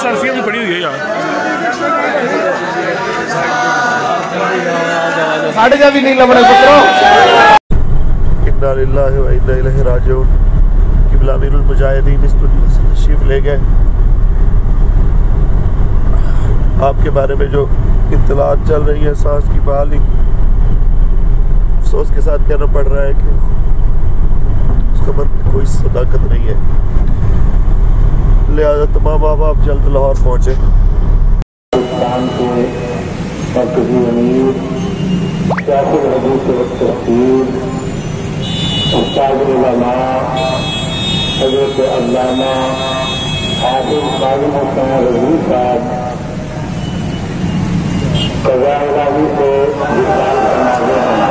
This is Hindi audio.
सेल्फियां भी पड़ी हुई है यार। साढ़े जा भी नहीं लबड़े पुत्रो। इन्ना लिल्लाहि व इन्ना इलैहि राजिऊन। किबला अमीरुल मुजाहिदीन इस दुनिया से तशरीफ ले गए। आपके बारे में जो इत्तलात चल रही है, सांस की बहाली, अफसोस के साथ कहना पड़ रहा है कि उस खबर में कोई सदाकत नहीं है, लिहाजा तमाम आप जल्द लाहौर पहुँचे। हज़रत अल्लामा हाफिज़ काज़ी हुसैन रज़वी साहब कज़ाए राज़ी से विशाल फरमा गए हैं।